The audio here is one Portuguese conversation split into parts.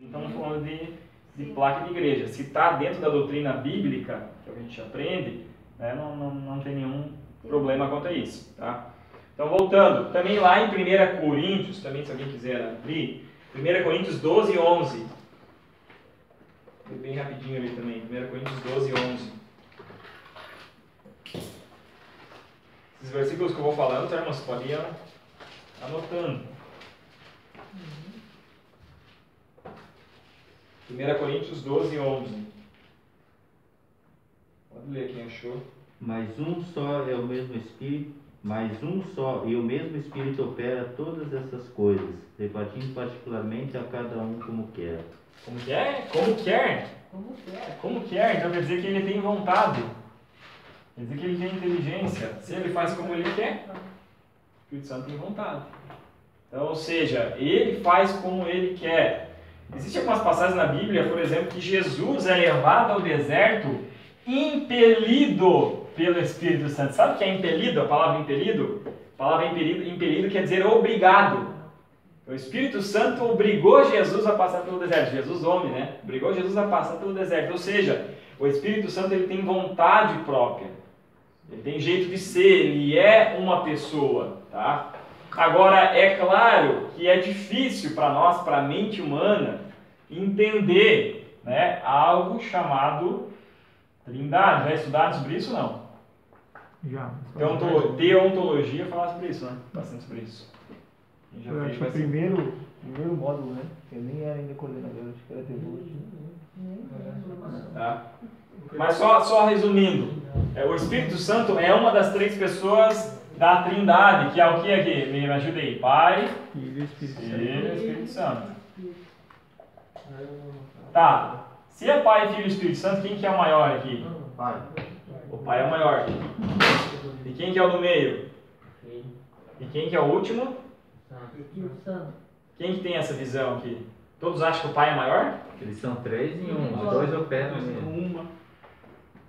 Estamos falando de placa de igreja. Se está dentro da doutrina bíblica, que a gente aprende, né, não tem nenhum problema quanto a isso. Tá? Então, voltando, também lá em 1 Coríntios, também se alguém quiser abrir, 1 Coríntios 12, 11. Bem rapidinho ali também, 1 Coríntios 12, 11. Esses versículos que eu vou falando, tá, irmãos? Podem ir anotando. 1 Coríntios 12, 11. Pode ler quem achou. Mas um só é o mesmo Espírito, mas um só e o mesmo Espírito opera todas essas coisas, repartindo particularmente a cada um como quer. Como quer? Como quer? Como quer? Como quer? Então quer dizer que ele tem vontade. Quer dizer que ele tem inteligência. Se ele faz como ele quer, o Espírito Santo tem vontade. Então, ou seja, ele faz como ele quer. Existem algumas passagens na Bíblia, por exemplo, que Jesus é levado ao deserto impelido pelo Espírito Santo. Sabe o que é impelido? A palavra impelido? A palavra impelido quer dizer obrigado. O Espírito Santo obrigou Jesus a passar pelo deserto. Jesus, homem, né? Obrigou Jesus a passar pelo deserto. Ou seja, o Espírito Santo ele tem vontade própria. Ele tem jeito de ser. Ele é uma pessoa, tá? Agora, é claro que é difícil para nós, para a mente humana, entender, né, algo chamado Trindade. Já estudaram sobre isso ou não? Já. Deontologia fala sobre isso, né? Bastante sobre isso. Já Eu fez acho que o bastante. primeiro módulo, né? Eu nem era ainda coordenador, acho que era teologia. Tá? Mas só resumindo, o Espírito Santo é uma das três pessoas da Trindade, que é o que aqui? Me ajuda aí. Pai, Filho e Espírito Santo. Filho e Espírito Santo. Tá. Se é Pai, Filho e Espírito Santo, quem que é o maior aqui? Pai. O Pai é o maior. E quem que é o do meio? E quem que é o último? Espírito Santo. Quem que tem essa visão aqui? Todos acham que o Pai é maior? Eles são três em um, os dois operam mesmo.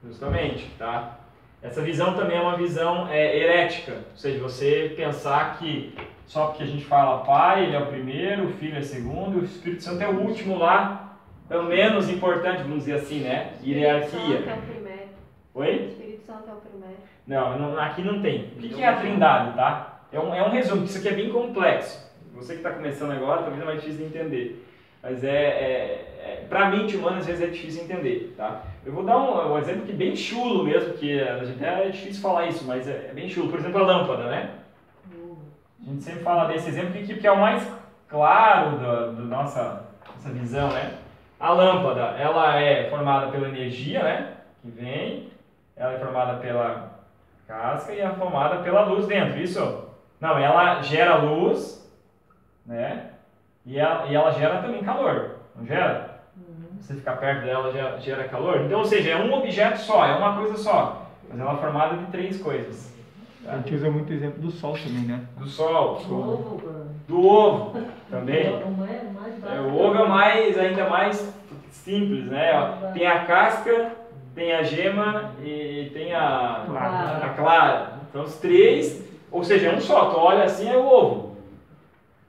Justamente, tá? Essa visão também é uma visão herética, ou seja, você pensar que só porque a gente fala Pai, ele é o primeiro, o Filho é o segundo, o Espírito Santo é o último lá, é o menos importante, vamos dizer assim, né? Hierarquia. O Espírito Santo é o primeiro. O Oi? Espírito Santo é o primeiro. Não, aqui não tem. O que é a Trindade, tá? É um resumo, isso aqui é bem complexo. Você que está começando agora, talvez é mais difícil de entender. Mas para a mente humana, às vezes é difícil entender, tá? Eu vou dar um exemplo que é bem chulo mesmo, que a gente é difícil falar isso, mas é bem chulo. Por exemplo, a lâmpada, né? A gente sempre fala desse exemplo que é o mais claro da nossa visão, né? A lâmpada, ela é formada pela energia, né? Que vem, ela é formada pela casca e é formada pela luz dentro, isso? Não, ela gera luz, né? E ela gera também calor, não gera? Você ficar perto dela gera calor. Então, ou seja, é um objeto só, é uma coisa só. Mas ela é formada de três coisas. A gente usa muito o exemplo do Sol também, né? Do Sol, Ovo. do ovo também. O O ovo é ainda mais simples, né? Ó, tem a casca, tem a gema e tem a clara. Então, os três, ou seja, é um só. Tu olha assim, é o ovo.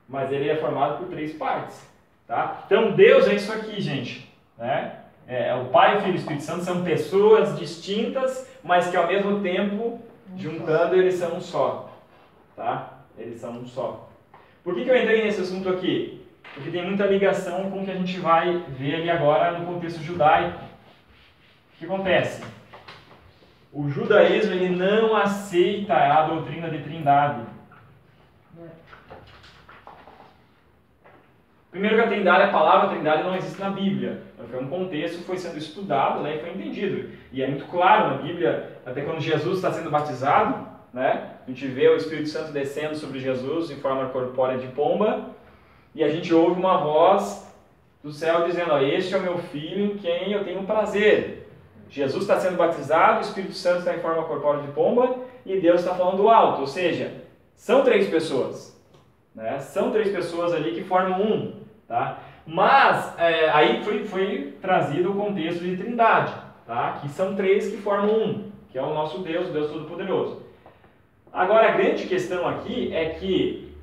Mas ele é formado por três partes, tá? Então Deus é isso aqui, gente, né? O Pai, o Filho e o Espírito Santo são pessoas distintas, mas que ao mesmo tempo, juntando, eles são um só, tá? Eles são um só. Por que eu entrei nesse assunto aqui? Porque tem muita ligação com o que a gente vai ver ali agora no contexto judaico. O que acontece? O judaísmo ele não aceita a doutrina de Trindade. Primeiro que a palavra Trindade não existe na Bíblia. Foi um contexto que foi sendo estudado, né, e foi entendido. E é muito claro na Bíblia, até quando Jesus está sendo batizado, né, a gente vê o Espírito Santo descendo sobre Jesus em forma corpórea de pomba, e a gente ouve uma voz do céu dizendo, ó, este é o meu filho em quem eu tenho prazer. Jesus está sendo batizado, o Espírito Santo está em forma corpórea de pomba, e Deus está falando do alto. Ou seja, são três pessoas. Né? São três pessoas ali que formam um. Tá? Mas aí foi trazido o contexto de Trindade, tá? Que são três que formam um, que é o nosso Deus, o Deus Todo-Poderoso. Agora a grande questão aqui é que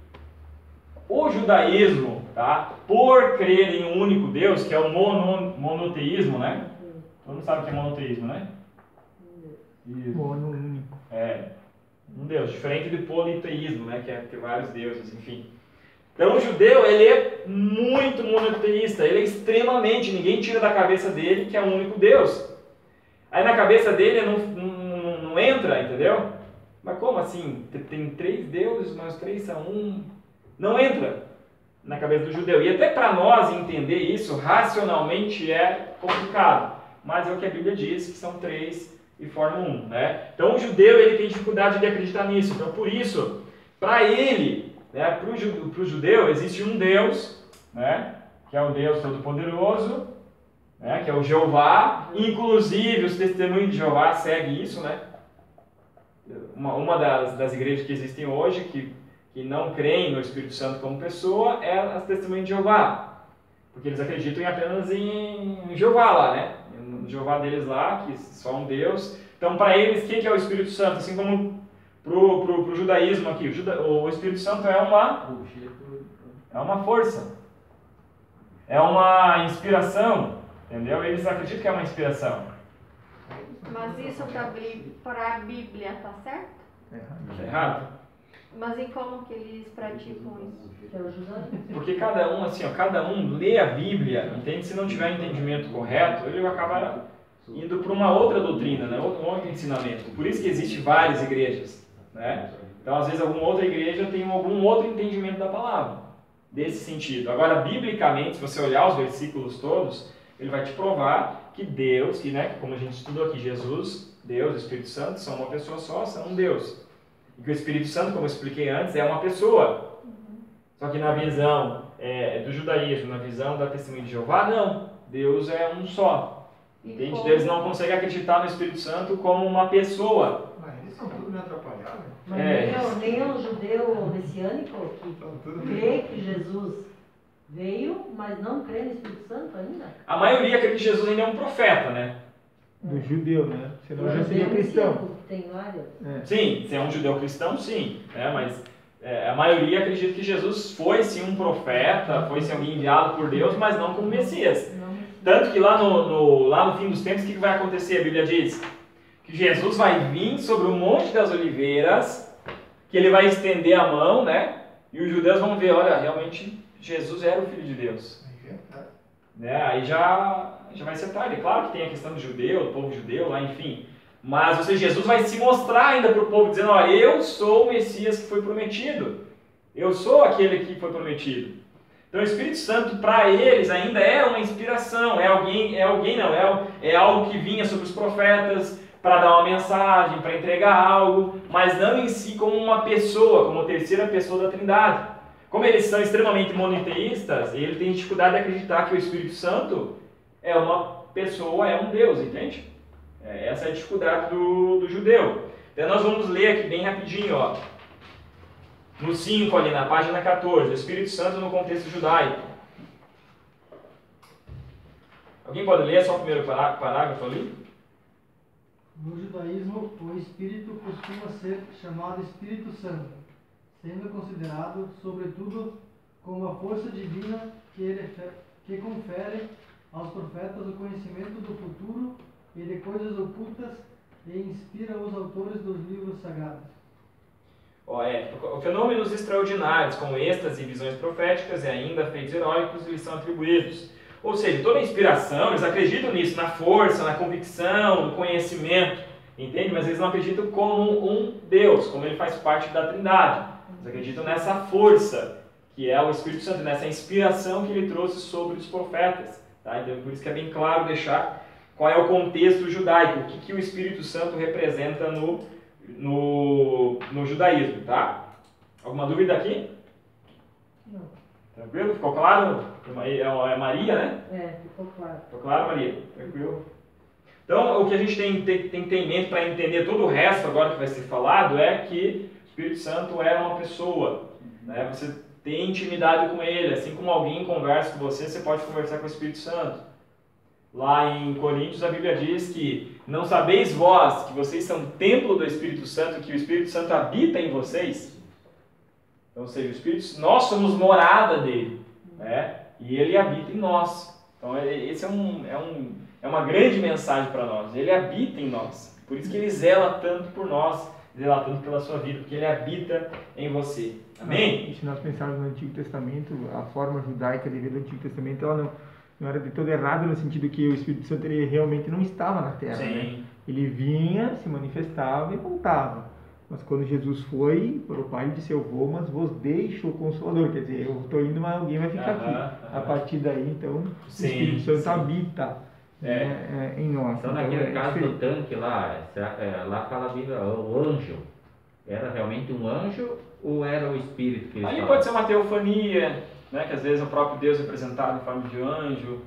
o judaísmo, tá? Por crer em um único Deus, que é o monoteísmo, né? Todo mundo sabe o que é monoteísmo, né? Mono único. Um Deus, diferente do politeísmo, né? Que é ter vários deuses, enfim. Então o judeu, ele é muito monoteísta, ele é extremamente, ninguém tira da cabeça dele que é um único Deus. Aí na cabeça dele não entra, entendeu? Mas como assim? Tem 3 deuses, mas os 3 são um. Não entra na cabeça do judeu. E até para nós entender isso racionalmente é complicado. Mas é o que a Bíblia diz, que são 3 e formam um, né? Então o judeu, ele tem dificuldade de acreditar nisso. Então por isso, para ele, né, para o judeu, existe um Deus, né, que é o Deus Todo-Poderoso, né, que é o Jeová. Inclusive os testemunhos de Jeová seguem isso, né? Uma das igrejas que existem hoje, que não creem no Espírito Santo como pessoa, é as testemunhas de Jeová. Porque eles acreditam apenas em Jeová lá, né? No Jeová deles lá, que só um Deus. Então, para eles, o que é o Espírito Santo? Assim como pro judaísmo aqui, o Espírito Santo é uma força. É uma inspiração, entendeu? Eles acreditam que é uma inspiração. Mas isso para a Bíblia está certo? Tá errado? Mas e como que eles praticam isso? Que é o judaísmo. Porque cada um lê a Bíblia, entende? Se não tiver entendimento correto, ele acaba indo para uma outra doutrina, né? Outro ensinamento. Por isso que existem várias igrejas, né? Então, às vezes, alguma outra igreja tem algum outro entendimento da palavra, desse sentido. Agora, biblicamente, se você olhar os versículos todos, ele vai te provar que Deus, né, como a gente estudou aqui, Jesus, Deus, Espírito Santo, são uma pessoa só, são um Deus. E que o Espírito Santo, como eu expliquei antes, é uma pessoa. Só que na visão do judaísmo, na visão da testemunha de Jeová, não. Deus é um só. Entende? Deus não consegue acreditar no Espírito Santo como uma pessoa. Mas eles são tudo me atrapalhados. Mas nem o judeu messiânico que crê que Jesus veio, mas não crê no Espírito Santo ainda. A maioria crê que Jesus ainda é um profeta, né? Do judeu, né? Senão O já seria judeu cristão. messiânico tem várias. Sim, se é um judeu cristão, sim. Né? Mas a maioria acredita que Jesus foi sim um profeta, foi sim alguém enviado por Deus, mas não como Messias. Tanto que lá no fim dos tempos, o que vai acontecer? A Bíblia diz que Jesus vai vir sobre o Monte das Oliveiras, que ele vai estender a mão, né? E os judeus vão ver, olha, realmente Jesus era o Filho de Deus. Né? Aí já vai ser tarde. Claro que tem a questão do judeu, do povo judeu lá, enfim. Mas, ou seja, Jesus vai se mostrar ainda para o povo, dizendo, olha, eu sou o Messias que foi prometido. Eu sou aquele que foi prometido. Então o Espírito Santo, para eles, ainda é uma inspiração. É algo que vinha sobre os profetas para dar uma mensagem, para entregar algo, mas não em si como uma pessoa, como a terceira pessoa da Trindade. Como eles são extremamente monoteístas, ele tem dificuldade de acreditar que o Espírito Santo é uma pessoa, é um Deus, entende? Essa é a dificuldade do judeu. Então nós vamos ler aqui bem rapidinho, ó. No 5 ali, na página 14, o Espírito Santo no contexto judaico. Alguém pode ler só o primeiro parágrafo ali? No judaísmo, o Espírito costuma ser chamado Espírito Santo, sendo considerado, sobretudo, como a força divina que confere aos profetas o conhecimento do futuro e de coisas ocultas e inspira os autores dos livros sagrados. Fenômenos extraordinários, como êxtase e visões proféticas e ainda feitos heróicos, lhes são atribuídos. Ou seja, toda a inspiração, eles acreditam nisso, na força, na convicção, no conhecimento, entende? Mas eles não acreditam como um Deus, como ele faz parte da Trindade. Eles acreditam nessa força, que é o Espírito Santo, nessa inspiração que ele trouxe sobre os profetas. Tá? Então, por isso que é bem claro deixar qual é o contexto judaico, o que o Espírito Santo representa no judaísmo, tá? Alguma dúvida aqui? Não. Tranquilo? Ficou claro? É Maria, né? Ficou claro. Ficou claro, Maria? Tranquilo? Então, o que a gente tem que ter em mente para entender todo o resto agora que vai ser falado é que o Espírito Santo é uma pessoa, né? Você tem intimidade com ele, assim como alguém conversa com você, você pode conversar com o Espírito Santo. Lá em Coríntios a Bíblia diz que não sabeis vós que vocês são templo do Espírito Santo, que o Espírito Santo habita em vocês? Então, ou seja, o Espírito, nós somos morada dele, né? E ele habita em nós. Então, esse é uma grande mensagem para nós. Ele habita em nós. Por isso que ele zela tanto por nós, zela tanto pela sua vida, porque ele habita em você. Amém? Se nós pensarmos no Antigo Testamento, a forma judaica de ver do Antigo Testamento, ela não era de todo errado no sentido que o Espírito Santo ele realmente não estava na terra. Sim. Né? Ele vinha, se manifestava e voltava. Mas quando Jesus foi para o Pai, ele disse: eu vou, mas vos deixo o Consolador. Quer dizer, eu estou indo, mas alguém vai ficar aqui. A partir daí, então, o Espírito Santo habita em nós. Então, naquele caso do tanque lá, lá fala a Bíblia, o anjo. Era realmente um anjo ou era o Espírito que eles Aí falavam? pode ser uma teofania, né? Que às vezes o próprio Deus é representado em forma de anjo.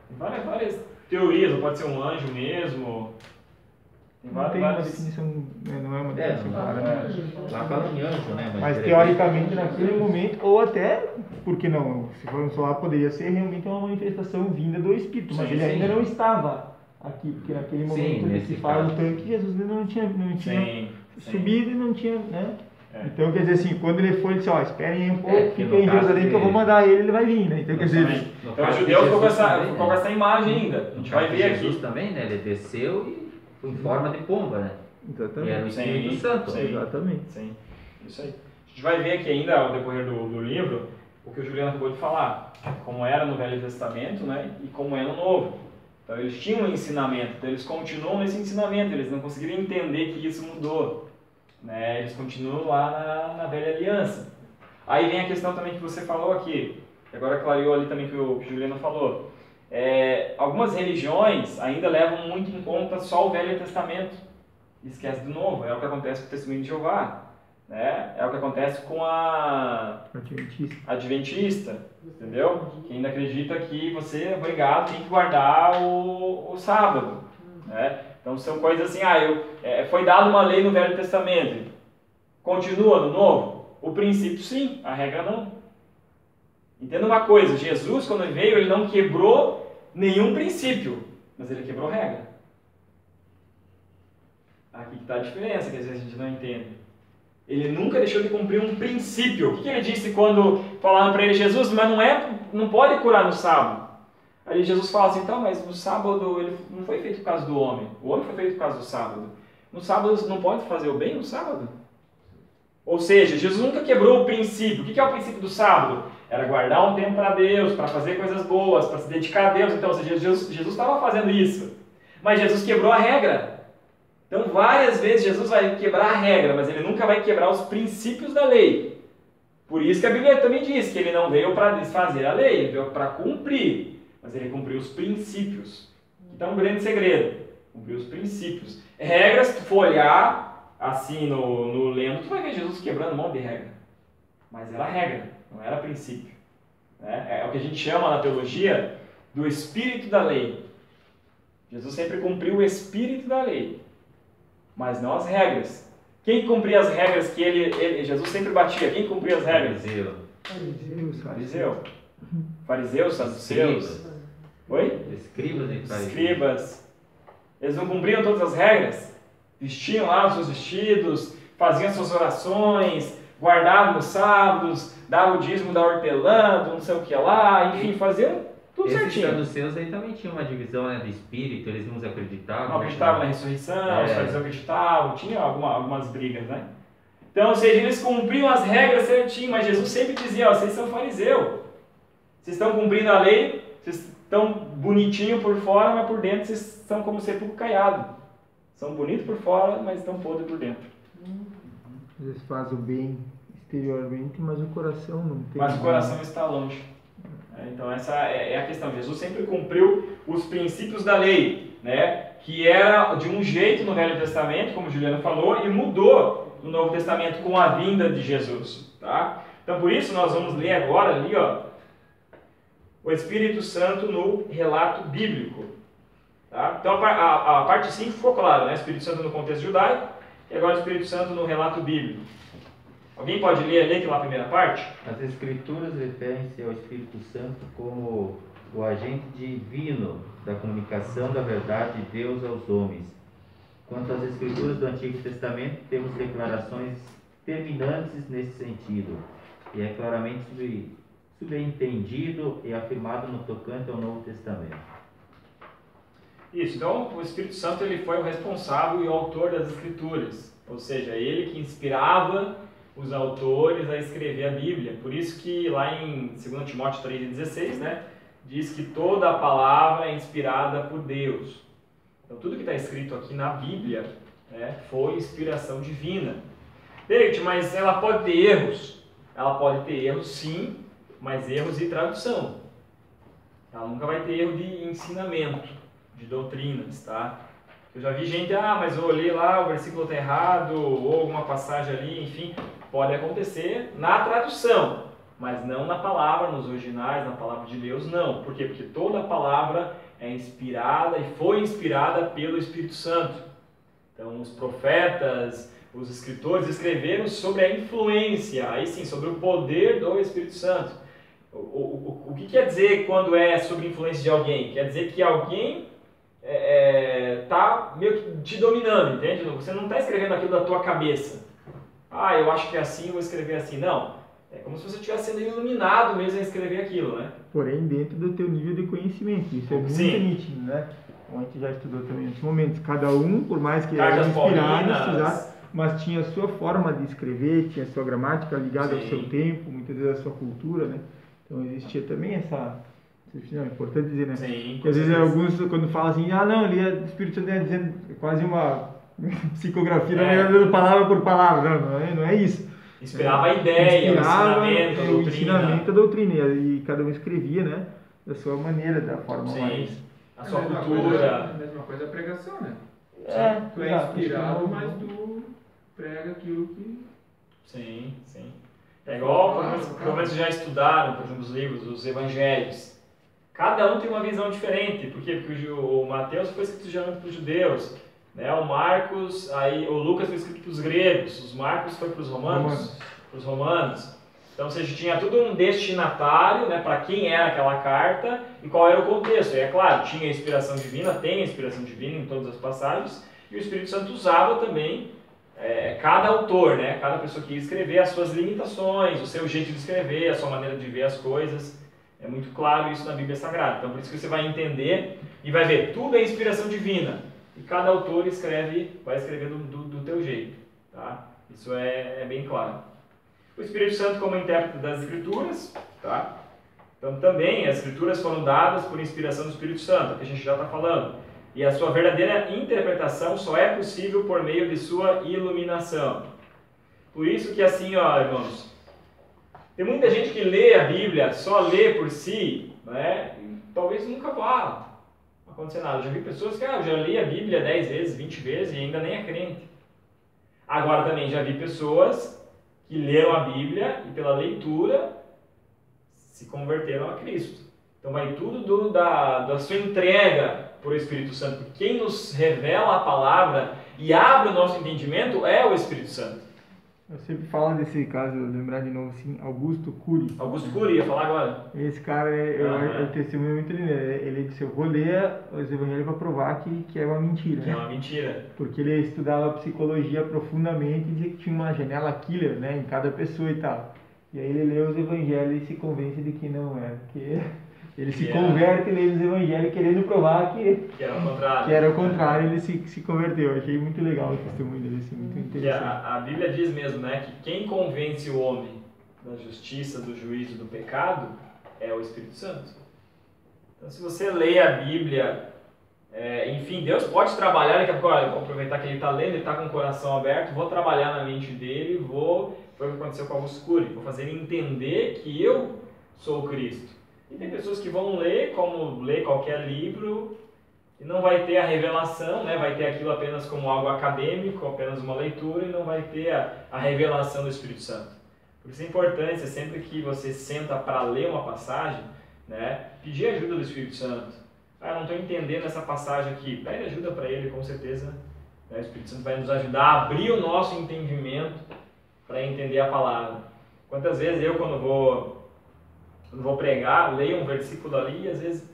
Tem várias teorias, ou pode ser um anjo mesmo. Não tem uma definição, não é uma definição clara. Lá fala em anjo, né? Mas teoricamente, naquele momento, ou até, por que não? Se formos falar, poderia ser realmente uma manifestação vinda do Espírito, mas ele ainda não estava aqui, porque naquele momento que se fala do tanque, Jesus ainda não tinha subido e não tinha, né? Então, quer dizer assim, quando ele foi, ele disse: esperem aí um pouco, fiquem em Jerusalém que eu vou mandar ele vai vir, né? Então, quer dizer... Então, o judeu ficou com essa imagem ainda. A gente vai ver aqui. Jesus também, né? Ele desceu e em forma de pomba, né? Exatamente. E era o Espírito Santo. Exatamente. Sim, isso aí. A gente vai ver aqui ainda, ao decorrer do livro, o que o Juliano acabou de falar. Como era no Velho Testamento, né? E como é no Novo. Então, eles tinham um ensinamento. Então, eles continuam nesse ensinamento. Eles não conseguiram entender que isso mudou. Né? Eles continuam lá na velha aliança. Aí vem a questão também que você falou aqui, que agora clareou ali também que o Juliano falou. Algumas religiões ainda levam muito em conta só o Velho Testamento e esquece do Novo. É o que acontece com o Testemunho de Jeová, né? É o que acontece com a Adventista, entendeu? Que ainda acredita que você é obrigado, tem que guardar o sábado, né? Então são coisas assim, foi dada uma lei no Velho Testamento, continua no Novo? O princípio sim, a regra não. Entenda uma coisa, Jesus quando ele veio, ele não quebrou nenhum princípio, mas ele quebrou regra. Aqui que está a diferença, que às vezes a gente não entende. Ele nunca deixou de cumprir um princípio. O que ele disse quando falaram para ele: Jesus, mas não pode curar no sábado? Aí Jesus fala assim: então, mas no sábado ele não foi feito por causa do homem. O homem foi feito por causa do sábado. No sábado não pode fazer o bem no sábado? Ou seja, Jesus nunca quebrou o princípio. O que é o princípio do sábado? Era guardar um tempo para Deus, para fazer coisas boas, para se dedicar a Deus. Então, ou seja, Jesus estava fazendo isso. Mas Jesus quebrou a regra. Então, várias vezes Jesus vai quebrar a regra, mas ele nunca vai quebrar os princípios da lei. Por isso que a Bíblia também diz que ele não veio para desfazer a lei, ele veio para cumprir. Mas ele cumpriu os princípios. Então, é um grande segredo. Cumpriu os princípios. Regras, se tu for olhar assim no lendo, tu vai ver Jesus quebrando um monte de regra. Mas era regra, não era princípio. É o que a gente chama na teologia do espírito da lei. Jesus sempre cumpriu o espírito da lei, mas não as regras. Quem cumpria as regras que Jesus sempre batia? Quem cumpria as regras? Fariseu. Fariseus, saduceus. Oi? Escribas e fariseus. Escribas. Eles não cumpriam todas as regras? Vestiam lá os seus vestidos, faziam suas orações, guardavam os sábados, davam o dízimo da hortelã, do não sei o que lá, enfim, faziam tudo certinho. Esses saduceus aí também tinham uma divisão, né, do espírito, eles não acreditavam. Não acreditavam na ressurreição, os fariseus acreditavam, tinha algumas brigas, né? Então, ou seja, eles cumpriam as regras certinho, mas Jesus sempre dizia: vocês são fariseu, vocês estão cumprindo a lei, vocês estão bonitinho por fora, mas por dentro vocês são como sepulcro caiado. São bonitos por fora, mas estão podres por dentro. Às vezes faz o bem exteriormente, mas o coração não tem. Mas o coração está longe. Então essa é a questão. Jesus sempre cumpriu os princípios da lei, né? Que era de um jeito no Velho Testamento, como o Juliano falou, e mudou no Novo Testamento com a vinda de Jesus. Tá? Então por isso nós vamos ler agora ali, ó, o Espírito Santo no relato bíblico. Tá? Então a parte 5 ficou claro, né? Espírito Santo no contexto judaico e agora o Espírito Santo no relato bíblico. Alguém pode ler aquela primeira parte? As Escrituras referem-se ao Espírito Santo como o agente divino da comunicação da verdade de Deus aos homens. Quanto às Escrituras do Antigo Testamento, temos declarações terminantes nesse sentido. e é claramente subentendido e afirmado no tocante ao Novo Testamento. Isso, então o Espírito Santo ele foi o responsável e o autor das Escrituras, ou seja, ele que inspirava os autores a escrever a Bíblia. Por isso que lá em 2 Timóteo 3,16, né, diz que toda a palavra é inspirada por Deus. Então tudo que está escrito aqui na Bíblia, né, foi inspiração divina. David, mas ela pode ter erros? Ela pode ter erros sim, mas erros de tradução. Ela nunca vai ter erro de ensinamento, de doutrinas, tá? Eu já vi gente, mas eu olhei lá, o versículo está errado, ou alguma passagem ali, enfim, pode acontecer na tradução, mas não na palavra, nos originais, na palavra de Deus, não. Por quê? Porque toda a palavra é inspirada e foi inspirada pelo Espírito Santo. Então, os profetas, os escritores escreveram sobre a influência, aí sim, sobre o poder do Espírito Santo. O que quer dizer quando é sobre a influência de alguém? Quer dizer que alguém está meio que te dominando, entende? Você não está escrevendo aquilo da tua cabeça. Eu acho que é assim, vou escrever assim. Não, é como se você estivesse sendo iluminado mesmo a escrever aquilo, né? Porém, dentro do teu nível de conhecimento. Isso é muito nítido, né? Como a gente já estudou também nesses momentos. Cada um, por mais que era inspirado, mas tinha a sua forma de escrever, tinha a sua gramática ligada ao seu tempo, muitas vezes à sua cultura, né? Então existia também essa... Não, é importante dizer, né? Sim, porque às vezes alguns, quando falam assim, não, ali o Espírito Santo está dizendo quase uma psicografia, não é dando palavra por palavra, não é isso. Inspirava a ideia, o ensinamento, a doutrina, e cada um escrevia, né? Da sua maneira, da forma mais... A sua cultura. A mesma coisa é a pregação, né? Tu exato, inspirado, mas tu prega aquilo que... Sim. É igual, pelo menos já estudaram, por exemplo, os livros, os evangelhos. Cada um tem uma visão diferente. Por quê? Porque o Mateus foi escrito geralmente para os judeus, né? O Marcos, o Lucas foi escrito para os gregos, os Marcos foi para os romanos. Então, ou seja, tinha tudo um destinatário, né, para quem era aquela carta e qual era o contexto. E é claro, tinha a inspiração divina, tem a inspiração divina em todas as passagens, e o Espírito Santo usava também cada autor, né, cada pessoa que ia escrever, as suas limitações, o seu jeito de escrever, a sua maneira de ver as coisas. É muito claro isso na Bíblia Sagrada. Então, por isso que você vai entender e vai ver, tudo é inspiração divina. E cada autor vai escrever do teu jeito. Tá? Isso é bem claro. O Espírito Santo como intérprete das Escrituras. Tá? Então, também as Escrituras foram dadas por inspiração do Espírito Santo, que a gente já está falando. E a sua verdadeira interpretação só é possível por meio de sua iluminação. Por isso que assim, irmãos, tem muita gente que lê a Bíblia, só lê por si, né? E talvez nunca vá acontecer nada. Eu já vi pessoas que eu já li a Bíblia 10 vezes, 20 vezes e ainda nem é crente. Agora também já vi pessoas que leram a Bíblia e pela leitura se converteram a Cristo. Então vai tudo da sua entrega por Espírito Santo. Quem nos revela a palavra e abre o nosso entendimento é o Espírito Santo. Eu sempre falo desse caso, lembrar de novo assim, Augusto Cury. Augusto Cury, ia falar agora. Esse cara, eu testemunho muito lindo. Ele disse, eu vou ler os evangelhos para provar que é uma mentira. Que é uma mentira. Porque ele estudava psicologia profundamente e dizia que tinha uma janela killer, né, em cada pessoa e tal. E aí ele lê os evangelhos e se convence de que não é. Que ele se converte lendo os evangelhos querendo provar que era o contrário. Que era o contrário, ele se converteu. Eu achei muito legal o testemunho dele, assim, muito interessante. A Bíblia diz mesmo, né, que quem convence o homem da justiça, do juízo, do pecado, é o Espírito Santo. Então, se você lê a Bíblia, enfim, Deus pode trabalhar, daqui a pouco, vou aproveitar que ele está lendo, ele está com o coração aberto, vou trabalhar na mente dele, foi o que aconteceu com Augusto Cury, vou fazer ele entender que eu sou o Cristo. E tem pessoas que vão ler, como ler qualquer livro, e não vai ter a revelação, né? Vai ter aquilo apenas como algo acadêmico, apenas uma leitura, e não vai ter a revelação do Espírito Santo. Por isso é importante, sempre que você senta para ler uma passagem, né, pedir ajuda do Espírito Santo. Eu não estou entendendo essa passagem aqui. Pede ajuda para ele, com certeza. Né? O Espírito Santo vai nos ajudar a abrir o nosso entendimento para entender a palavra. Quantas vezes eu, quando vou pregar, leio um versículo ali e às vezes,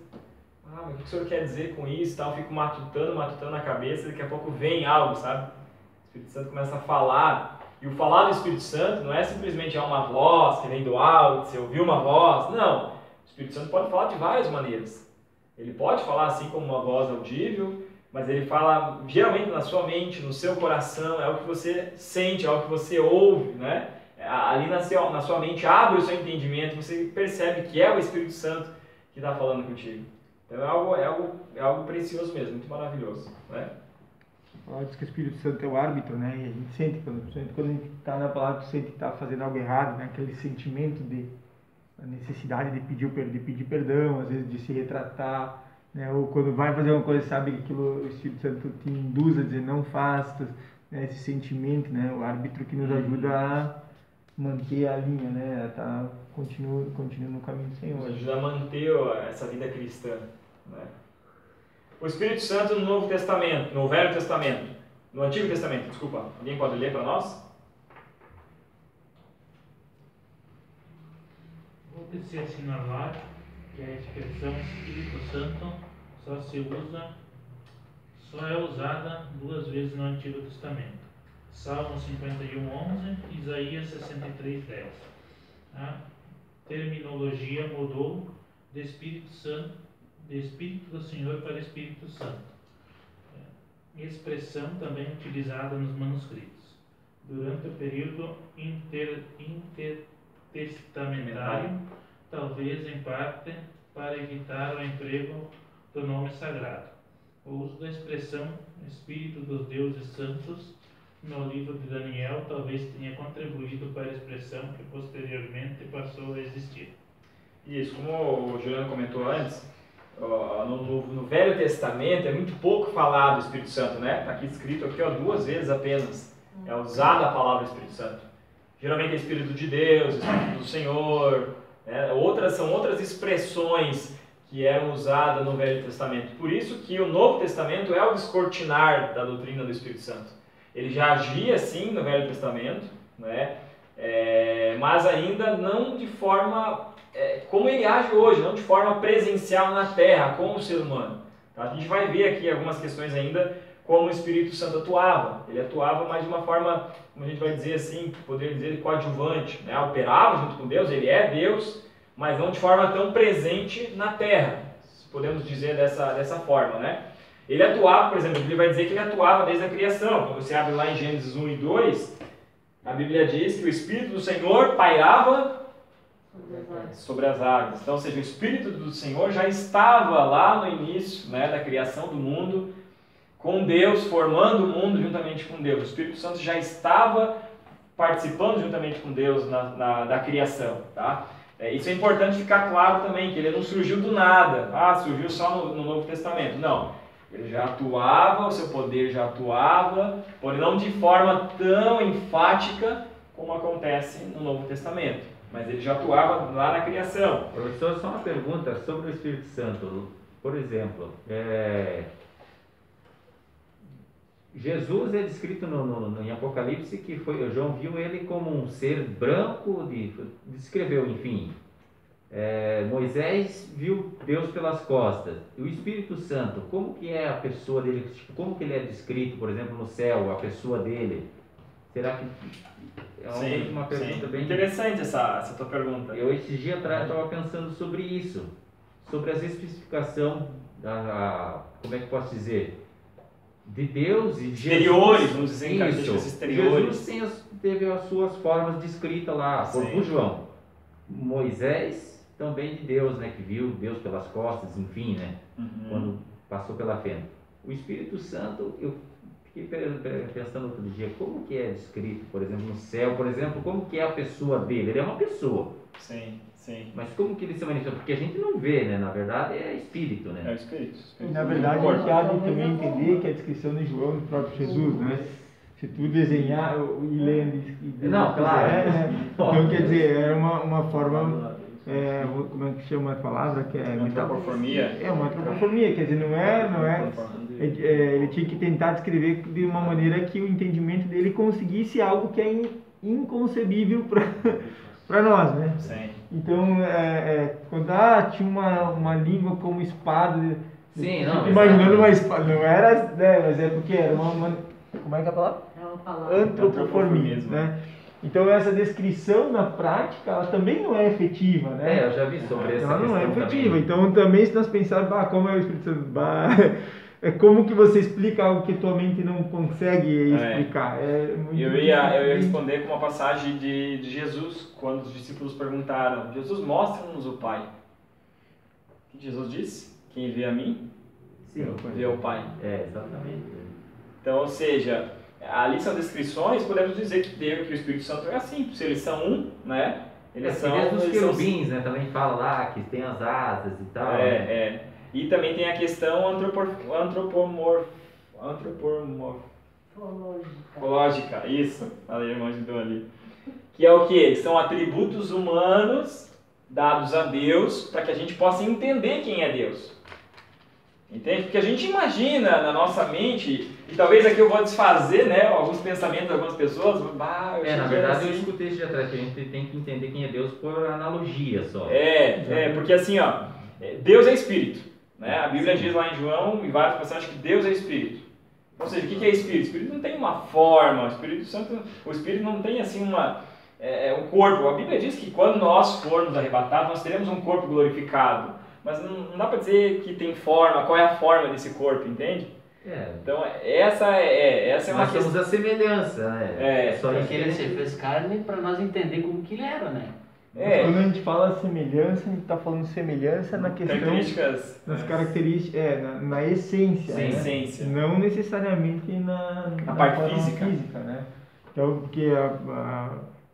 mas o que o senhor quer dizer com isso? Tal, fico matutando na cabeça, daqui a pouco vem algo, sabe? O Espírito Santo começa a falar E o falar do Espírito Santo não é simplesmente uma voz que vem do alto, você ouviu uma voz. Não. O Espírito Santo pode falar de várias maneiras. Ele pode falar assim como uma voz audível, mas ele fala geralmente na sua mente, no seu coração, é o que você sente, é o que você ouve, né? Ali na sua mente abre o seu entendimento, você percebe que é o Espírito Santo que está falando contigo. Então é algo precioso mesmo, muito maravilhoso, né? Diz que o Espírito Santo é o árbitro, né? E a gente sente, quando a gente está na palavra, sente que está fazendo algo errado, né? Aquele sentimento a necessidade de pedir perdão, às vezes de se retratar, né? Ou quando vai fazer uma coisa, sabe que aquilo, o Espírito Santo te induz a dizer não faças, né? Esse sentimento, né? O árbitro que nos ajuda a manter a linha, né? Continua no caminho do Senhor. Nos ajuda a manter essa vida cristã, né? O Espírito Santo no Novo Testamento, no Velho Testamento, no Antigo Testamento, desculpa. Alguém pode ler para nós? Vou-se assinalar que a expressão Espírito Santo só é usada 2 vezes no Antigo Testamento. Salmo 51:11 e Isaías 63:10. A terminologia mudou de Espírito do Senhor para Espírito Santo. Expressão também utilizada nos manuscritos. Durante o período intertestamentário, talvez em parte para evitar o emprego do nome sagrado. O uso da expressão Espírito dos Deuses Santos no livro de Daniel talvez tenha contribuído para a expressão que posteriormente passou a existir. Isso, como o Juliano comentou antes, no Velho Testamento é muito pouco falado do Espírito Santo, né? Está aqui escrito aqui, 2 vezes apenas é usada a palavra Espírito Santo. Geralmente é Espírito de Deus, Espírito do Senhor, né? São outras expressões que eram usadas no Velho Testamento. Por isso que o Novo Testamento é o descortinar da doutrina do Espírito Santo. Ele já agia assim no Velho Testamento, né? Mas ainda não de forma como ele age hoje, não de forma presencial na Terra, como o ser humano. Tá? A gente vai ver aqui algumas questões ainda como o Espírito Santo atuava. Ele atuava mais de uma forma, como a gente vai dizer assim, poderia dizer coadjuvante, né? Operava junto com Deus, ele é Deus, mas não de forma tão presente na Terra, se podemos dizer dessa forma, né? Ele atuava, por exemplo, ele vai dizer que ele atuava desde a criação. Quando você abre lá em Gênesis 1 e 2, a Bíblia diz que o Espírito do Senhor pairava sobre as águas. Então, ou seja, o Espírito do Senhor já estava lá no início, né, da criação do mundo, com Deus, formando o mundo juntamente com Deus. O Espírito Santo já estava participando juntamente com Deus da criação. Tá? Isso é importante ficar claro também, que ele não surgiu do nada. Surgiu só no Novo Testamento. Não. Ele já atuava, o seu poder já atuava, porém não de forma tão enfática como acontece no Novo Testamento. Mas ele já atuava lá na criação. Professor, só uma pergunta sobre o Espírito Santo. Por exemplo, Jesus é descrito em Apocalipse que João viu ele como um ser branco, descreveu, enfim. Moisés viu Deus pelas costas. E o Espírito Santo, como que é a pessoa dele? Como que ele é descrito, por exemplo, no céu, a pessoa dele? Será que é uma pergunta bem interessante essa tua pergunta? Eu esses dias atrás estava pensando sobre isso, sobre as especificações como é que posso dizer, de Deus e de exteriores, Jesus. vamos dizer, em características exteriores. Jesus teve as suas formas descritas lá por João. Moisés também de Deus, né, que viu Deus pelas costas, enfim, né, quando passou pela frente. O Espírito Santo, eu fiquei pensando outro dia, como que é descrito, por exemplo, no céu, por exemplo, como que é a pessoa dele? Ele é uma pessoa. Sim. Mas como que ele se manifesta? Porque a gente não vê, né, na verdade é Espírito, né? É o Espírito. Na verdade, a gente há de também entender que a descrição de João do próprio Jesus, né? Se tu desenhar e lendo... Não, claro. Então, quer dizer, é uma forma... como é que chama a palavra? Que é antropoformia. É uma antropoformia, quer dizer, não é ele tinha que tentar descrever de uma maneira que o entendimento dele conseguisse algo que é inconcebível para nós, né? Sim. Então, quando tinha uma língua como espada, sim, não, imaginando uma espada, não era, né, mas é porque era como é que é a palavra? É uma palavra. Antropoformismo, né? Então essa descrição na prática, ela também não é efetiva, né? Eu já vi sobre essa ela questão não é efetiva. também. Então também se nós pensarmos, como é o Espírito Santo, é como que você explica algo que tua mente não consegue explicar? Muito eu ia responder com uma passagem de Jesus, quando os discípulos perguntaram, Jesus, mostra-nos o Pai. O que Jesus disse? Quem vê a mim, vê o Pai. Exatamente. Então, ou seja, ali são descrições, podemos dizer que o Espírito Santo é assim, se eles são um, né? Eles são os querubins, né? Também fala lá que tem as asas e tal. E também tem a questão antropomorfológica, isso, a irmã ajudou ali. Que é o que? São atributos humanos dados a Deus para que a gente possa entender quem é Deus. Entende? Porque a gente imagina na nossa mente, e talvez aqui eu vou desfazer, né, alguns pensamentos de algumas pessoas. Na verdade eu escutei isso de atrás, que a gente tem que entender quem é Deus por analogia só. Porque assim, ó, Deus é Espírito, né? A Bíblia diz lá em João, em várias passagens, que Deus é Espírito. Ou seja, o que é Espírito? O Espírito não tem uma forma, o Espírito não tem assim um corpo. A Bíblia diz que quando nós formos arrebatados, nós teremos um corpo glorificado. Mas não dá para dizer que tem forma, qual é a forma desse corpo, entende? Então, essa é uma nós temos a semelhança, né? Só que ele se fez carne para nós entender como que ele era, né? Quando a gente fala semelhança, a gente está falando semelhança na questão nas características, na essência, Sim, né? Essência. Não necessariamente na parte física, né? Então, porque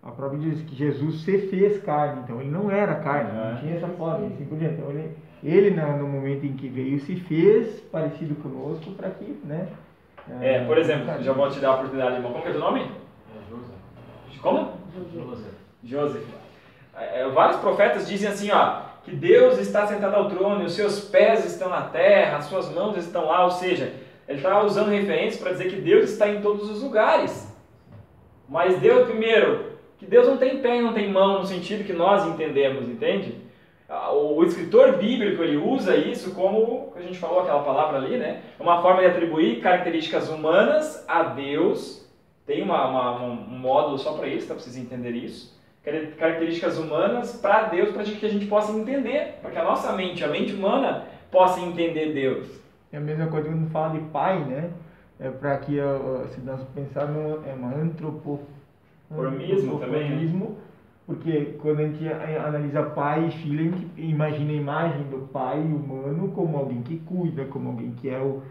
a própria diz que Jesus se fez carne, então ele não era carne, não tinha essa forma, assim por diante. Então ele no momento em que veio se fez parecido conosco para que, né? Por exemplo, já vou te dar a oportunidade, irmão. Como que é o teu nome? José. Como? José. Joseph. Vários profetas dizem assim, que Deus está sentado ao trono e os seus pés estão na terra, as suas mãos estão lá, ou seja, ele está usando referências para dizer que Deus está em todos os lugares. Mas Deus, primeiro, que Deus não tem pé e não tem mão no sentido que nós entendemos, entende? O escritor bíblico, ele usa isso como, a gente falou aquela palavra ali, né? Uma forma de atribuir características humanas a Deus. Tem um módulo só para isso, tá? Pra vocês entenderem isso. Características humanas para Deus, para que a gente possa entender, para que a nossa mente, a mente humana, possa entender Deus. É a mesma coisa quando fala de pai, né? Para que, se nós pensarmos, uma antropoformismo também, né? Porque quando a gente analisa pai e filho, a gente imagina a imagem do pai humano como alguém que cuida, como alguém que é o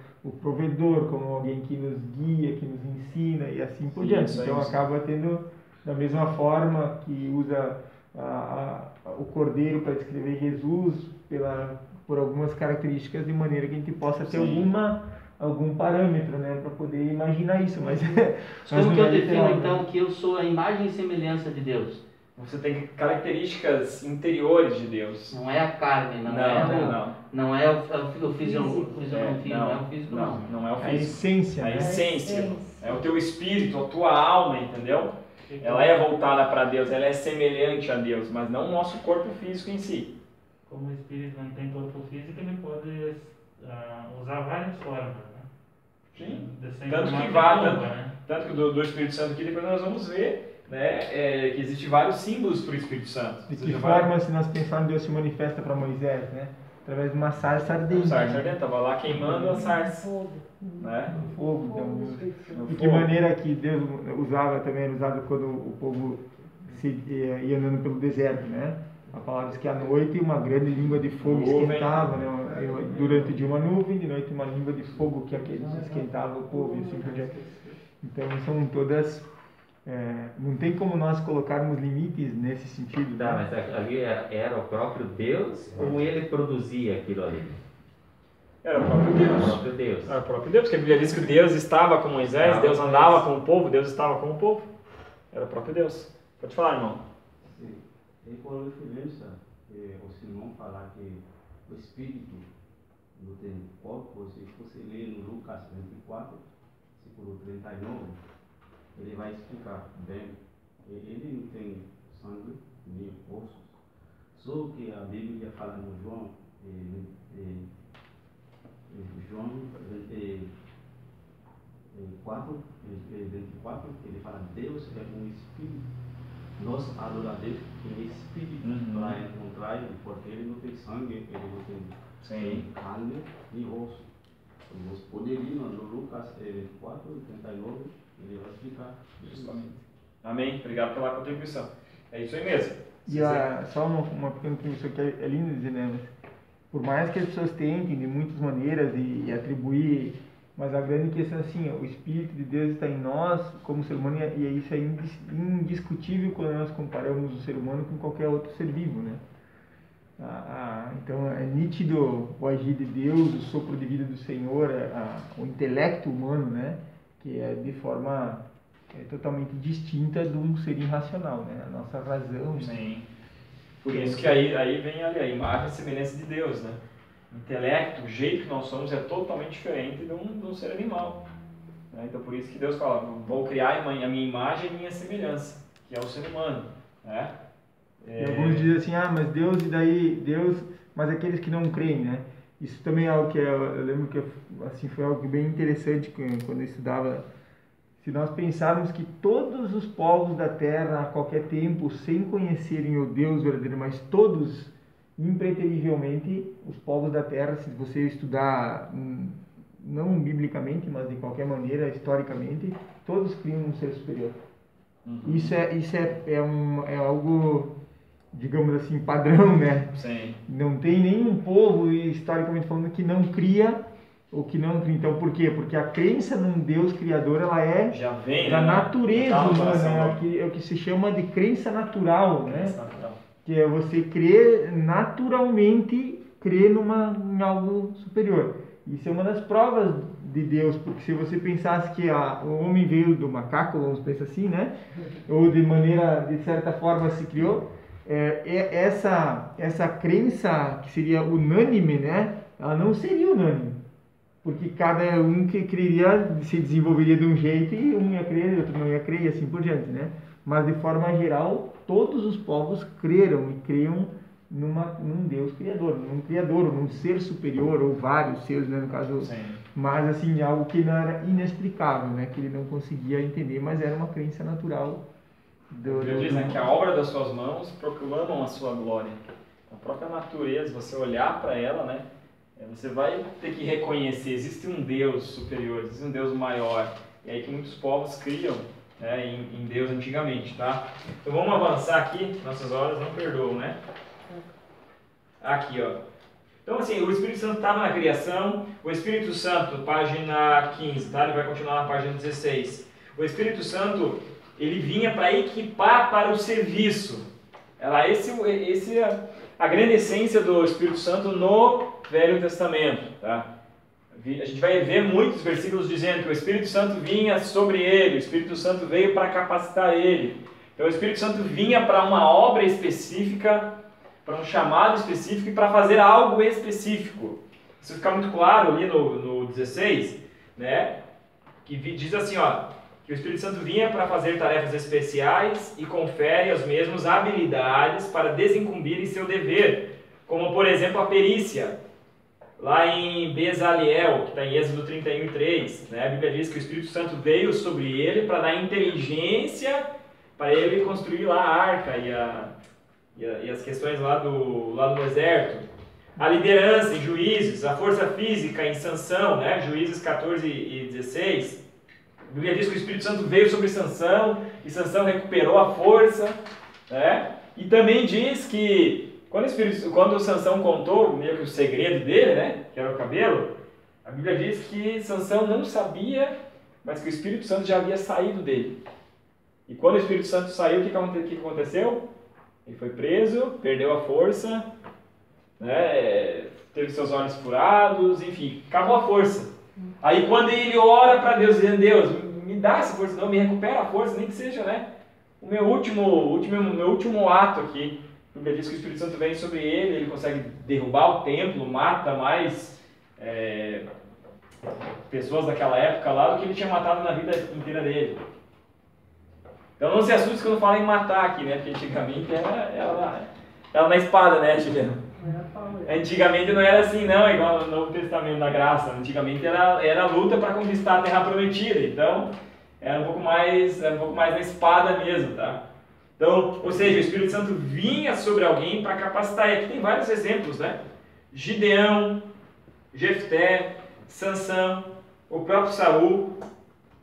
provedor, como alguém que nos guia, que nos ensina e assim por diante. Então acaba tendo, da mesma forma que usa o cordeiro para descrever Jesus, por algumas características, de maneira que a gente possa ter algum parâmetro, né, para poder imaginar isso. Mas como que eu defino então que eu sou a imagem e semelhança de Deus? Você tem características interiores de Deus. Não é a carne, não é o físico, não é o físico. A essência. A essência. É o teu espírito, a tua alma, entendeu? Ela é voltada para Deus, ela é semelhante a Deus, mas não o nosso corpo físico em si. Como o espírito não tem corpo físico, ele pode usar várias formas, né? Sim. Tanto que do Espírito Santo aqui, depois nós vamos ver, né, que existem vários símbolos para o Espírito Santo. De que forma, se nós pensarmos, Deus se manifesta para Moisés, né? Através de uma sarça ardente. Sarça ardente, estava lá queimando a sarça. Né? Fogo. Então, de que maneira que Deus também era usado quando o povo ia andando pelo deserto, né? A palavra diz que à noite uma grande língua de fogo esquentava, né? Durante o dia uma nuvem, de noite uma língua de fogo que esquentava o povo e assim por diante. Então são todas... não tem como nós colocarmos limites nesse sentido. Tá, mas ali era o próprio Deus ou ele produzia aquilo ali? Era o próprio Deus. Era o próprio Deus, porque a Bíblia diz que Deus estava com Moisés, Deus andava com o povo, Deus estava com o povo. Era o próprio Deus. Pode falar, irmão. Sim. E com referência, o Simão falar que o Espírito não tem corpo, se você ler no Lucas 24, versículo 39, ele vai explicar bem. Ele não tem sangue nem ossos. Só que a Bíblia fala no João 4, 24, ele fala, Deus é um espírito. Nós adoramos Deus em espírito para encontrar ele, porque ele não tem sangue, ele não tem carne e osso. Nós podemos ir no Lucas 24, 39, ele vai explicar. Justamente. Amém. Obrigado pela contribuição. É isso aí mesmo. E só uma pequena contribuição que é lindo dizer, né? Por mais que as pessoas tentem de muitas maneiras e atribuir, mas a grande questão é assim, o Espírito de Deus está em nós como ser humano, e isso é indiscutível quando nós comparamos o ser humano com qualquer outro ser vivo, né? Então é nítido o agir de Deus, o sopro de vida do Senhor, o intelecto humano, né? Que é de forma totalmente distinta de um ser irracional, né? A nossa razão. Sim. Por isso que aí vem a imagem e semelhança de Deus, né? O intelecto, o jeito que nós somos é totalmente diferente de um ser animal. Né? Então por isso que Deus fala, vou criar a minha imagem e a minha semelhança, que é o ser humano. Né? E alguns dizem assim, mas Deus, e daí Deus, mas aqueles que não creem, né? Isso também é algo que eu lembro que assim, foi algo bem interessante quando eu estudava. Se nós pensarmos que todos os povos da terra, a qualquer tempo, sem conhecerem o Deus verdadeiro, mas todos, impreterivelmente, os povos da terra, se você estudar, não biblicamente, mas de qualquer maneira, historicamente, todos criam um ser superior. Isso é algo, digamos assim, padrão, né? Sim. Não tem nenhum povo, historicamente falando, que não cria ou que não cria. Então, por quê? Porque a crença num Deus criador, ela é já vem, da natureza humana, né? É o que se chama de crença natural, né? Que é você crer naturalmente, crer em algo superior. Isso é uma das provas de Deus, porque se você pensasse que o homem veio do macaco, vamos pensar assim, né? Ou de certa forma se criou, essa crença que seria unânime, né? Ela não seria unânime. Porque cada um que creria se desenvolveria de um jeito e um ia crer, outro não ia crer e assim por diante, né? Mas de forma geral, todos os povos creram e creiam num Deus criador, num ser superior ou vários seres, né, no caso. Sim. Mas assim, algo que não era inexplicável, né, que ele não conseguia entender, mas era uma crença natural. Deus diz, né, que a obra das suas mãos proclamam a sua glória. A própria natureza, você olhar para ela, né, você vai ter que reconhecer, existe um Deus superior, existe um Deus maior. E aí que muitos povos criam, né, em Deus antigamente, tá? Então vamos avançar aqui, nossas horas não perdoam, né? Aqui, ó. Então assim, o Espírito Santo estava na criação, o Espírito Santo, página 15, tá? Ele vai continuar na página 16. O Espírito Santo, ele vinha para equipar para o serviço. Esse é a grande essência do Espírito Santo no Velho Testamento, tá? A gente vai ver muitos versículos dizendo que o Espírito Santo vinha sobre ele, o Espírito Santo veio para capacitar ele. Então o Espírito Santo vinha para uma obra específica, para um chamado específico e para fazer algo específico. Isso fica muito claro ali no 16, né? Que diz assim, ó, que o Espírito Santo vinha para fazer tarefas especiais e confere aos mesmos habilidades para desincumbirem seu dever, como por exemplo a perícia. Lá em Bezaliel, que está em Êxodo 31:3, né, a Bíblia diz que o Espírito Santo veio sobre ele para dar inteligência para ele construir lá a arca e as questões lá do deserto. A liderança em Juízes, a força física em Sansão, né, Juízes 14 e 16. A Bíblia diz que o Espírito Santo veio sobre Sansão e Sansão recuperou a força, né? E também diz que quando Sansão contou meio que o segredo dele, né, que era o cabelo, a Bíblia diz que Sansão não sabia, mas que o Espírito Santo já havia saído dele. E quando o Espírito Santo saiu, o que aconteceu? Ele foi preso, perdeu a força, né, teve seus olhos furados, enfim, acabou a força. Aí quando ele ora para Deus, dizendo, Deus, me dá essa força, não, me recupera a força, nem que seja, né, o meu último ato aqui. A Bíblia diz que o Espírito Santo vem sobre ele consegue derrubar o templo, mata mais pessoas daquela época lá do que ele tinha matado na vida inteira dele. Então não se assuste quando eu falo em matar aqui, né? Porque antigamente era na espada, né, Juliano? Antigamente não era assim, não, igual no Novo Testamento da Graça. Antigamente era luta para conquistar a Terra Prometida. Então era um pouco mais na espada mesmo, tá? Então, ou seja, o Espírito Santo vinha sobre alguém para capacitar. E aqui tem vários exemplos, né? Gideão, Jefté, Sansão, o próprio Saul.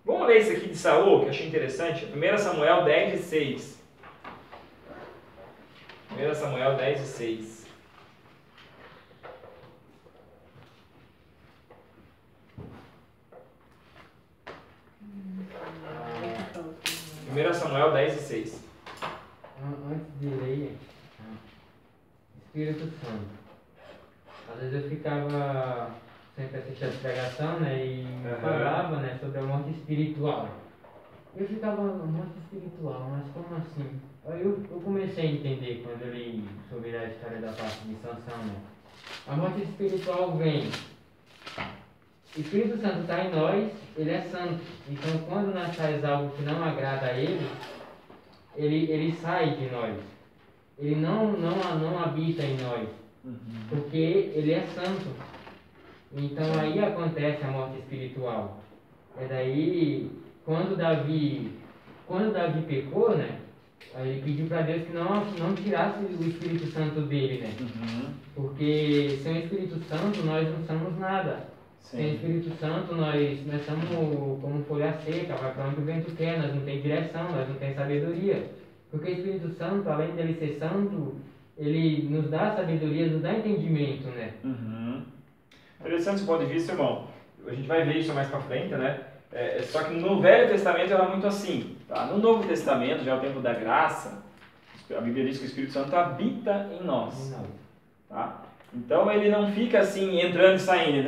Vamos ler isso aqui de Saul, que eu achei interessante. 1 Samuel 10:6. 1 Samuel 10:6. Samuel 10:6. Antes de ler, Espírito Santo. Às vezes eu ficava sempre assistindo a pregação, né, e falava, né, sobre a morte espiritual. Eu ficava, morte espiritual, mas como assim? Aí eu comecei a entender quando eu li sobre a história da parte de Sansão, né. A morte espiritual vem. O Espírito Santo está em nós, ele é santo. Então, quando nós faz algo que não agrada a ele sai de nós. Ele não habita em nós, porque ele é santo. Então, aí acontece a morte espiritual. É daí, quando Davi pecou, né? Aí ele pediu para Deus que não tirasse o Espírito Santo dele, né? Porque sem o Espírito Santo nós não somos nada. Sem o Espírito Santo nós somos como folha seca, vai para onde o vento quer, nós não tem direção, nós não tem sabedoria. Porque o Espírito Santo, além dele ser santo, ele nos dá sabedoria, nos dá entendimento, né? Interessante esse ponto de vista, irmão. A gente vai ver isso mais para frente, né? Só que no Velho Testamento era muito assim, tá? No Novo Testamento, já é o tempo da graça, a Bíblia diz que o Espírito Santo habita em nós, tá? Então ele não fica assim, entrando e saindo,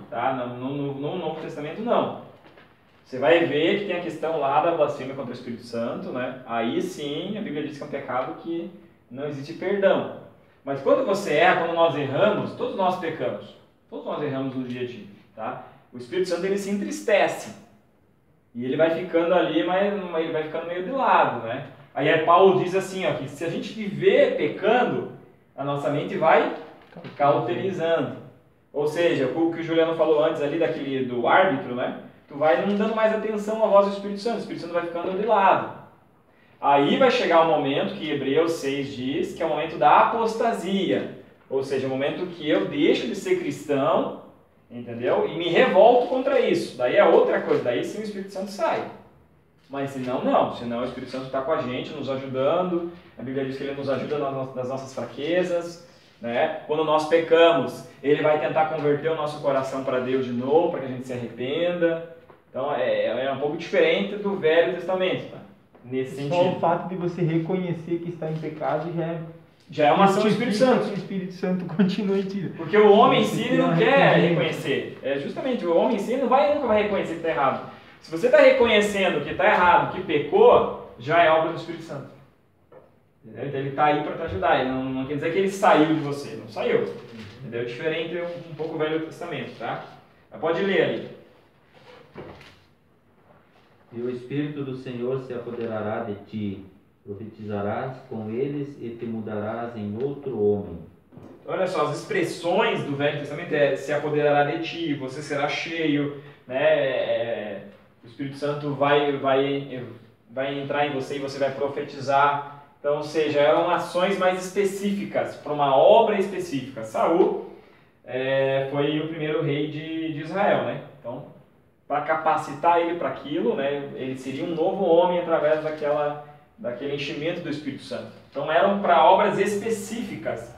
tá? No Novo Testamento não. Você vai ver que tem a questão lá da blasfêmia contra o Espírito Santo, né? Aí sim, a Bíblia diz que é um pecado que não existe perdão. Mas quando você erra, quando nós erramos, todos nós pecamos. Todos nós erramos no dia a dia, tá? O Espírito Santo, ele se entristece. E ele vai ficando ali, mas ele vai ficando meio de lado, né? Aí Paulo diz assim, ó, que se a gente viver pecando, a nossa mente vai cauterizando. Ou seja, o que o Juliano falou antes ali do árbitro, né? Tu vai não dando mais atenção à voz do Espírito Santo. O Espírito Santo vai ficando de lado. Aí vai chegar o momento que Hebreus 6 diz, que é o momento da apostasia. Ou seja, o momento que eu deixo de ser cristão, entendeu? E me revolto contra isso. Daí é outra coisa. Daí sim o Espírito Santo sai. Mas senão não. Senão o Espírito Santo está com a gente, nos ajudando. A Bíblia diz que ele nos ajuda nas nossas fraquezas. Né? Quando nós pecamos, ele vai tentar converter o nosso coração para Deus de novo, para que a gente se arrependa. Então é um pouco diferente do Velho Testamento, tá? Nesse sentido. Só o fato de você reconhecer que está em pecado já é uma ação do Espírito Santo. Que o Espírito Santo continua em ti. Porque o homem em si não quer reconhecer. Justamente, o homem em si nunca vai reconhecer que está errado. Se você está reconhecendo que está errado, que pecou, já é obra do Espírito Santo. Entendeu? Então ele está aí para te ajudar. Ele não quer dizer que ele saiu de você. Não saiu. Entendeu? Diferente um pouco o Velho Testamento, tá? Mas pode ler ali. E o Espírito do Senhor se apoderará de ti, profetizarás com eles e te mudarás em outro homem. Olha só, as expressões do Velho Testamento se apoderará de ti, você será cheio, né? O Espírito Santo vai entrar em você e você vai profetizar. Então, ou seja, eram ações mais específicas, para uma obra específica. Saul foi o primeiro rei de Israel, né? Então, para capacitar ele para aquilo, né? Ele seria um novo homem através daquele enchimento do Espírito Santo. Então, eram para obras específicas.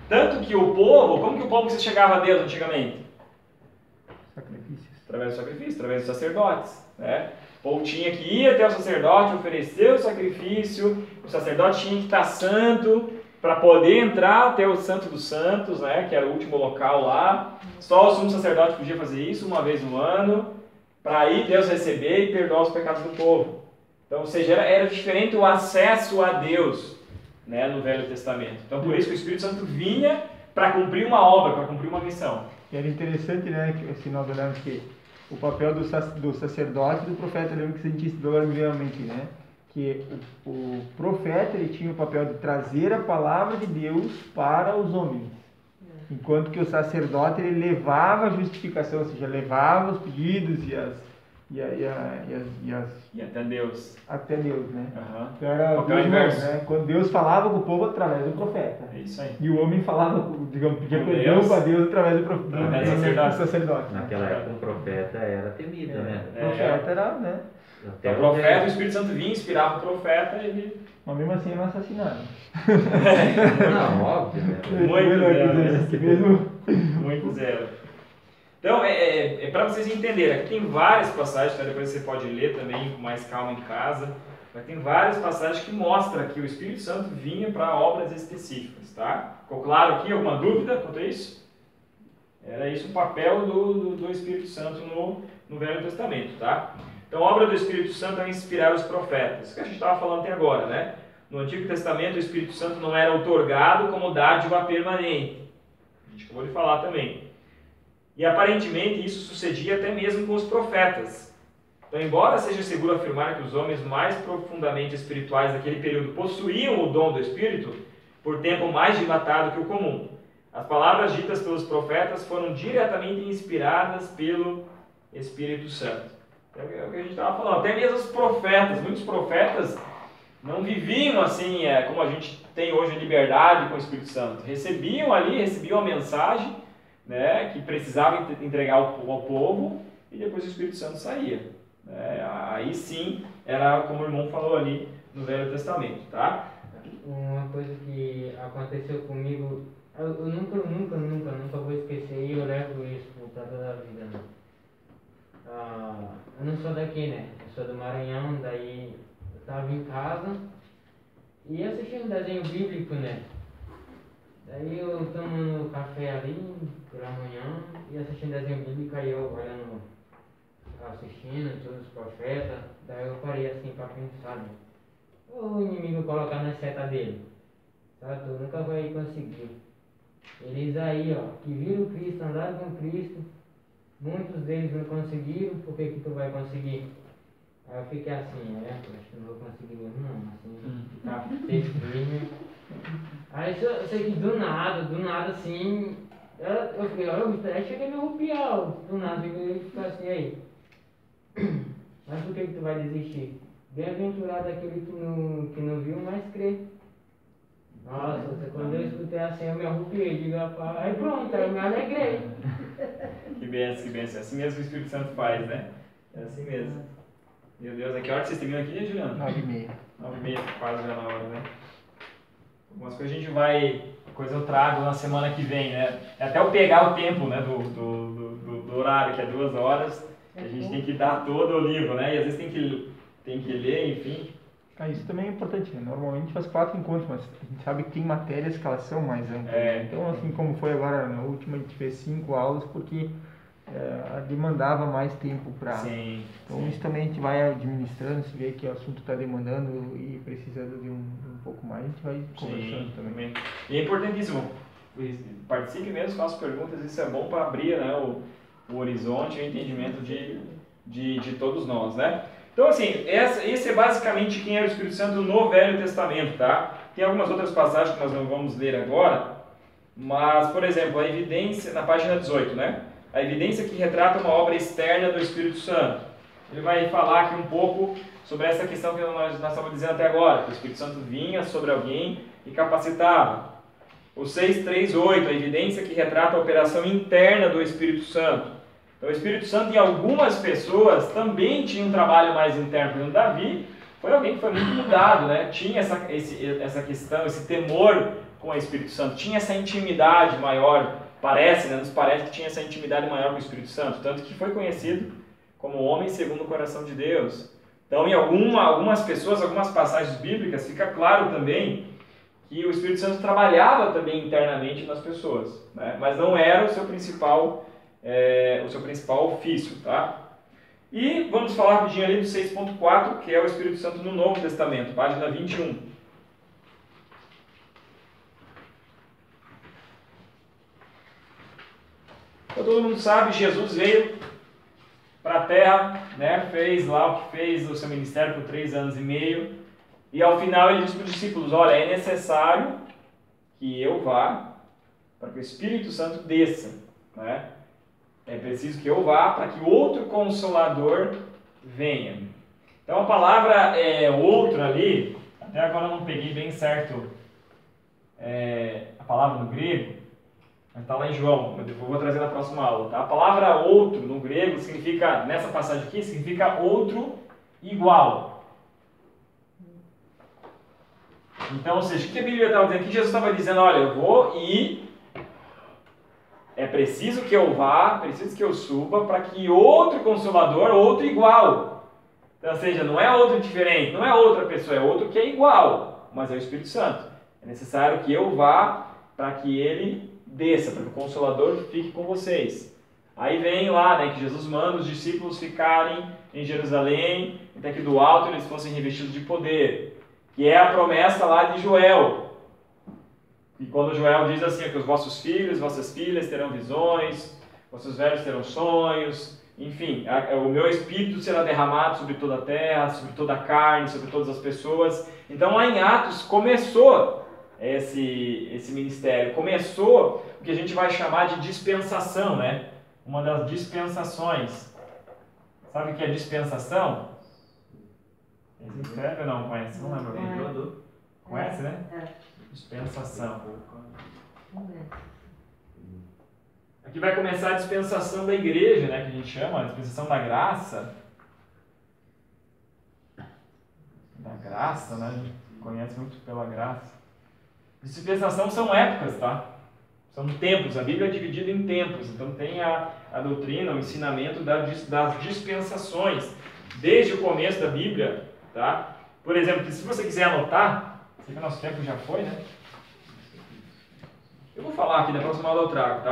Tanto que como que o povo se chegava a Deus antigamente? Sacrifícios. Através do sacrifício, através dos sacerdotes, né? Ou tinha que ir até o sacerdote, oferecer o sacrifício, o sacerdote tinha que estar santo para poder entrar até o Santo dos Santos, né? Que era o último local lá. Só o sumo sacerdote podia fazer isso uma vez no ano, para aí Deus receber e perdoar os pecados do povo. Então, ou seja, era diferente o acesso a Deus, né, no Velho Testamento. Então, por isso que o Espírito Santo vinha para cumprir uma obra, para cumprir uma missão. E era interessante, né, que se nós olharmos que o papel do sacerdote e do profeta, lembra que a gente estudou anteriormente, né? Que o profeta ele tinha o papel de trazer a palavra de Deus para os homens, enquanto que o sacerdote ele levava a justificação, ou seja, levava os pedidos e até Deus. Até Deus, né? Uhum. Então era papel Deus, inverso. né? Quando Deus falava com o povo através do profeta. É isso aí. E o homem falava, digamos, pedia Com perdão Deus. para Deus através do sacerdote. Naquela época, um profeta era temido, né? O profeta era, né? Então, o profeta, o Espírito Santo vinha, inspirava o profeta e ele... Mas mesmo assim não assassinaram. Não, óbvio, né? Muito zero. Então, para vocês entenderem, aqui tem várias passagens, tá? Depois você pode ler também com mais calma em casa, mas tem várias passagens que mostram que o Espírito Santo vinha para obras específicas, tá? Ficou claro aqui? Alguma dúvida quanto a isso? Era isso o papel do Espírito Santo no Velho Testamento, tá? Então, a obra do Espírito Santo é inspirar os profetas, que a gente estava falando até agora, né? No Antigo Testamento, o Espírito Santo não era outorgado como dádiva permanente. A gente acabou de falar também. E, aparentemente, isso sucedia até mesmo com os profetas. Então, embora seja seguro afirmar que os homens mais profundamente espirituais daquele período possuíam o dom do Espírito, por tempo mais dilatado que o comum, as palavras ditas pelos profetas foram diretamente inspiradas pelo Espírito Santo. É o que a gente estava falando. Até mesmo os profetas, muitos profetas não viviam assim, como a gente tem hoje a liberdade com o Espírito Santo. Recebiam a mensagem, né, que precisava entregar ao povo, e depois o Espírito Santo saía. Aí sim, era como o irmão falou ali no Velho Testamento, tá? Uma coisa que aconteceu comigo, eu nunca vou esquecer, e eu levo isso para toda a vida, né? Eu não sou daqui, né? Eu sou do Maranhão, daí eu estava em casa e assistindo um desenho bíblico, né? Daí eu tomando café ali pela manhã e assistindo desenho bíblico, aí eu olhando, assistindo todos os profetas, daí eu parei assim para pensar, né? O inimigo colocar na seta dele, sabe? Tu nunca vai conseguir. Eles aí, ó, que viram Cristo, andaram com Cristo, muitos deles não conseguiram, por que tu vai conseguir? Aí eu fiquei assim, acho que não vou conseguir mesmo não, assim, ficar firme. Aí eu sei que do nada assim, eu fiquei, eu cheguei a me arrupiar, do nada, eu fiquei assim, aí. Mas por que tu vai desistir? Bem-aventurado aquele que não viu, mas crê. Nossa, quando eu escutei assim, eu me arrupiei, digo, rapaz, aí pronto, aí eu me alegrei. Que benção, é assim mesmo que o Espírito Santo faz, né? É assim mesmo. Meu Deus, a que hora que vocês terminam aqui, Juliano? 9h30. 9h30, quase já na hora, né? Algumas coisas a gente vai, coisa eu trago na semana que vem, né? Até eu pegar o tempo, né, do horário, que é 2 horas, a gente tem que dar todo o livro, né? E às vezes tem que ler, enfim. Isso também é importante, né? Normalmente a gente faz 4 encontros, mas a gente sabe que tem matérias que elas são mais amplas. Então, assim como foi agora na última, a gente fez 5 aulas porque demandava mais tempo para... Então isso também a gente vai administrando, se vê que o assunto está demandando e precisa de um pouco mais, a gente vai conversando também. E é importantíssimo, participe mesmo, faça perguntas, isso é bom para abrir, né, o horizonte e o entendimento de todos nós, né? Então, assim, esse é basicamente quem era o Espírito Santo no Velho Testamento, tá? Tem algumas outras passagens que nós não vamos ler agora, mas, por exemplo, a evidência, na página 18, né? A evidência que retrata uma obra externa do Espírito Santo. Ele vai falar aqui um pouco sobre essa questão que nós estamos dizendo até agora, que o Espírito Santo vinha sobre alguém e capacitava. O 6:3:8, a evidência que retrata a operação interna do Espírito Santo. Então, o Espírito Santo, em algumas pessoas, também tinha um trabalho mais interno. Por exemplo, Davi foi alguém que foi muito mudado, né? Tinha essa questão, esse temor com o Espírito Santo, tinha essa intimidade maior, parece, né? Nos parece que tinha essa intimidade maior com o Espírito Santo, tanto que foi conhecido como homem segundo o coração de Deus. Então, em algumas pessoas, algumas passagens bíblicas, fica claro também que o Espírito Santo trabalhava também internamente nas pessoas, né? Mas não era o seu principal ofício, tá? E vamos falar rapidinho ali do 6.4, que é o Espírito Santo no Novo Testamento, página 21. Então, todo mundo sabe, Jesus veio para a Terra, né? Fez lá o que fez o seu ministério por 3 anos e meio, e ao final ele disse para os discípulos, olha, é necessário que eu vá para que o Espírito Santo desça, né? É preciso que eu vá para que outro Consolador venha. Então a palavra outro ali, até agora eu não peguei bem certo a palavra no grego, mas está lá em João, eu vou trazer na próxima aula. Tá? A palavra outro no grego significa, nessa passagem aqui, significa outro igual. Então, ou seja, o que a Bíblia estava dizendo? Que Jesus estava dizendo, olha, eu vou e é preciso que eu vá, preciso que eu suba para que outro Consolador, outro igual. Então, ou seja, não é outro diferente, não é outra pessoa, é outro que é igual, mas é o Espírito Santo. É necessário que eu vá para que ele desça, para que o Consolador fique com vocês. Aí vem lá, né, que Jesus manda os discípulos ficarem em Jerusalém, até que do alto eles fossem revestidos de poder, que é a promessa lá de Joel. E quando Joel diz assim, que os vossos filhos, vossas filhas terão visões, vossos velhos terão sonhos, enfim, o meu Espírito será derramado sobre toda a terra, sobre toda a carne, sobre todas as pessoas. Então lá em Atos começou esse ministério, começou o que a gente vai chamar de dispensação, né? Uma das dispensações. Sabe o que é dispensação? Você escreve ou não conhece? Não lembro. Conhece, né? Dispensação. Aqui vai começar a dispensação da igreja, né, que a gente chama, a dispensação da graça. Da graça, né? A gente conhece muito pela graça. Dispensação são épocas, tá? São tempos. A Bíblia é dividida em tempos. Então tem a doutrina, o ensinamento das dispensações. Desde o começo da Bíblia, tá? Por exemplo, se você quiser anotar, sei que o nosso tempo já foi, né? Eu vou falar aqui, na próxima aula eu trago, tá?